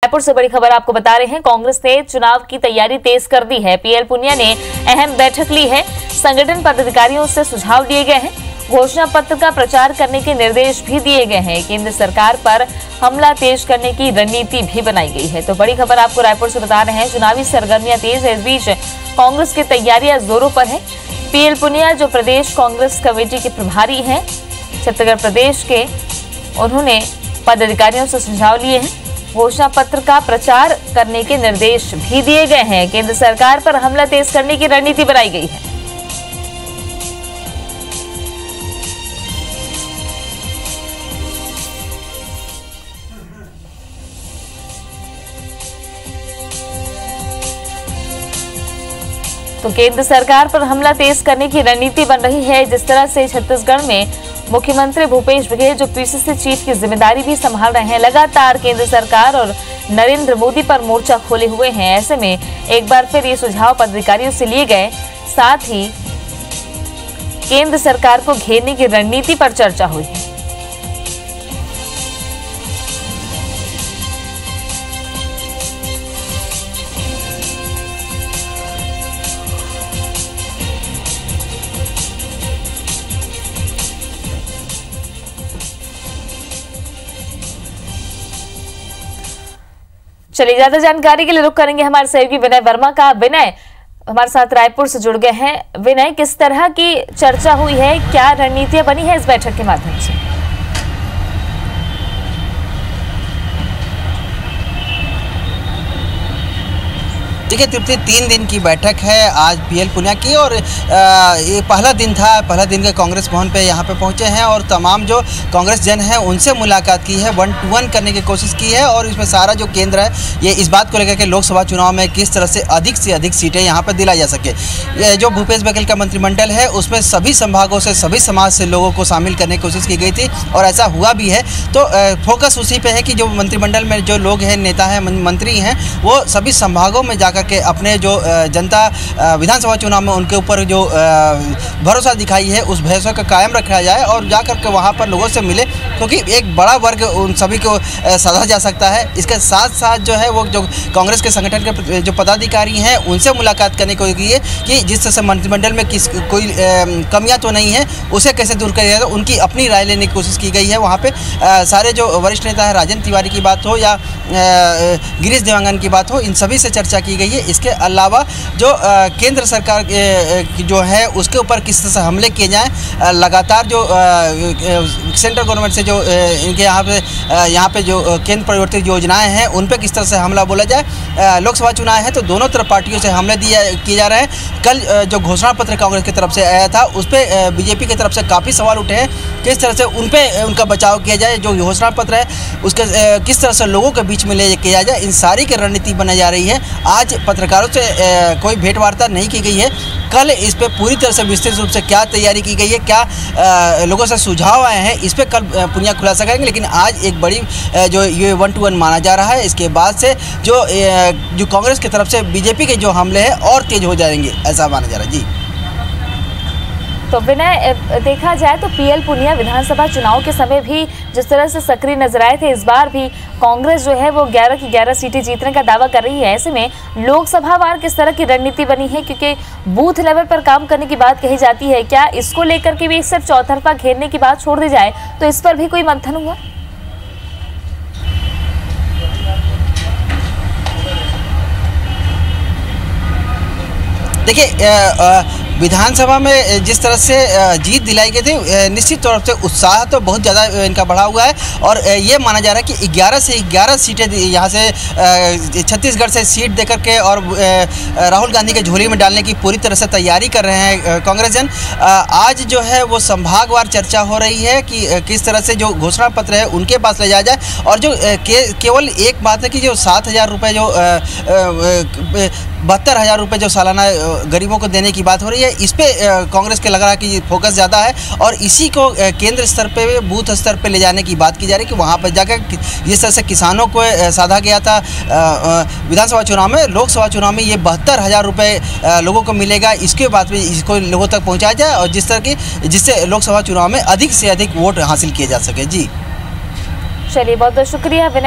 रायपुर से बड़ी खबर आपको बता रहे हैं। कांग्रेस ने चुनाव की तैयारी तेज कर दी है। पीएल पुनिया ने अहम बैठक ली है। संगठन पदाधिकारियों से सुझाव दिए गए हैं। घोषणा पत्र का प्रचार करने के निर्देश भी दिए गए हैं। केंद्र सरकार पर हमला तेज करने की रणनीति भी बनाई गई है। तो बड़ी खबर आपको रायपुर से बता रहे हैं। चुनावी सरगर्मियां तेज है। इस बीच कांग्रेस की तैयारियां जोरों पर है। पीएल पुनिया जो प्रदेश कांग्रेस कमेटी के प्रभारी हैं छत्तीसगढ़ प्रदेश के, उन्होंने पदाधिकारियों से सुझाव लिए हैं। घोषणा पत्र का प्रचार करने के निर्देश भी दिए गए हैं। केंद्र सरकार पर हमला तेज करने की रणनीति बनाई गई है। तो केंद्र सरकार पर हमला तेज करने की रणनीति बन रही है। जिस तरह से छत्तीसगढ़ में मुख्यमंत्री भूपेश बघेल जो पीसीसी चीफ की जिम्मेदारी भी संभाल रहे हैं, लगातार केंद्र सरकार और नरेंद्र मोदी पर मोर्चा खोले हुए हैं। ऐसे में एक बार फिर ये सुझाव पदाधिकारियों से लिए गए। साथ ही केंद्र सरकार को घेरने की रणनीति पर चर्चा हुई है। चलिए, ज्यादा जानकारी के लिए रुख करेंगे हमारे सहयोगी विनय वर्मा का। विनय हमारे साथ रायपुर से जुड़ गए हैं। विनय, किस तरह की चर्चा हुई है, क्या रणनीतियां बनी है इस बैठक के माध्यम से? देखिए तृप्ति, 3 दिन की बैठक है आज पीएल पुनिया की और ये पहला दिन था। पहला दिन के कांग्रेस भवन पे यहाँ पे पहुँचे हैं और तमाम जो कांग्रेस जन है उनसे मुलाकात की है, 1 to 1 करने की कोशिश की है। और इसमें सारा जो केंद्र है ये इस बात को लेकर के लोकसभा चुनाव में किस तरह से अधिक सीटें यहाँ पर दिलाई जा सके। ये जो भूपेश बघेल का मंत्रिमंडल है उसमें सभी संभागों से, सभी समाज से लोगों को शामिल करने की कोशिश की गई थी और ऐसा हुआ भी है। तो फोकस उसी पे है कि जो मंत्रिमंडल में जो लोग हैं, नेता हैं, मंत्री हैं, वो सभी संभागों में जाकर के अपने जो जनता विधानसभा चुनाव में उनके ऊपर जो भरोसा दिखाई है उस भरोसा का कायम रखा जाए और जाकर के वहाँ पर लोगों से मिले, क्योंकि एक बड़ा वर्ग उन सभी को साधा जा सकता है। इसके साथ साथ जो है वो जो कांग्रेस के संगठन के जो पदाधिकारी हैं उनसे मुलाकात करने को की है कि जिस तरह से मंत्रिमंडल में कोई कमियाँ तो नहीं है उसे कैसे दूर किया जाए। तो उनकी अपनी राय लेने की कोशिश की गई है। वहाँ पर सारे जो वरिष्ठ नेता है, राजेंद्र तिवारी की बात हो या गिरीश देवांगन की बात हो, इन सभी से चर्चा की गई है। इसके अलावा जो केंद्र सरकार जो है उसके ऊपर किस तरह से हमले किए जाएं, लगातार जो सेंट्रल गवर्नमेंट से जो इनके यहाँ पे जो केंद्र परिवर्तित योजनाएं हैं उन पे किस तरह से हमला बोला जाए। लोकसभा चुनाव है तो दोनों तरफ पार्टियों से हमले किए जा रहे हैं। कल जो घोषणा पत्र कांग्रेस की तरफ से आया था उस पर बीजेपी की तरफ से काफ़ी सवाल उठे हैं, किस तरह से उनका बचाव किया जाए। जो घोषणा पत्र है उसके किस तरह से लोगों के बीच में ले किया जाए, इन सारी की रणनीति बनाई जा रही है। आज पत्रकारों से कोई भेंट वार्ता नहीं की गई है। कल इस पे पूरी तरह से विस्तृत रूप से क्या तैयारी की गई है, क्या लोगों से सुझाव आए हैं, इस पे कल पुनिया खुलासा करेंगे। लेकिन आज एक बड़ी जो ये 1 to 1 माना जा रहा है। इसके बाद से जो कांग्रेस की तरफ से बीजेपी के जो हमले हैं और तेज हो जाएंगे, ऐसा माना जा रहा है। जी तो विनय, देखा जाए तो पीएल पुनिया विधानसभा चुनाव के समय भी जिस तरह से सक्रिय नजर आए थे, इस बार भी कांग्रेस जो है वो 11 की 11 सीटें जीतने का दावा कर रही है। ऐसे में लोकसभा वार किस तरह की रणनीति बनी है, क्योंकि बूथ लेवल पर काम करने की बात कही जाती है, क्या इसको लेकर के भी सिर्फ चौतरफा घेरने की बात छोड़ दी जाए तो इस पर भी कोई मंथन हुआ? देखिए विधानसभा में जिस तरह से जीत दिलाई गई थी, निश्चित तौर से उत्साह तो बहुत ज़्यादा इनका बढ़ा हुआ है। और ये माना जा रहा है कि 11 से 11 सीटें यहाँ से छत्तीसगढ़ से सीट देकर के और राहुल गांधी के झोली में डालने की पूरी तरह से तैयारी कर रहे हैं कांग्रेस जन। आज जो है वो संभागवार चर्चा हो रही है कि किस तरह से जो घोषणा पत्र है उनके पास ले जाया जाए। और जो केवल एक बात है कि जो 7,000 रुपये, जो 72,000 रुपये जो सालाना गरीबों को देने की बात हो रही है, इस पे कांग्रेस के लग रहा है कि फोकस ज़्यादा है और इसी को केंद्र स्तर पे, बूथ स्तर पे ले जाने की बात की जा रही है कि वहाँ पर जाकर जिस तरह से किसानों को साधा गया था विधानसभा चुनाव में, लोकसभा चुनाव में ये 72,000 रुपये लोगों को मिलेगा, इसके बाद भी इसको लोगों तक पहुँचाया जाए और जिससे लोकसभा चुनाव में अधिक से अधिक वोट हासिल किए जा सके। जी चलिए, बहुत बहुत शुक्रिया विनय।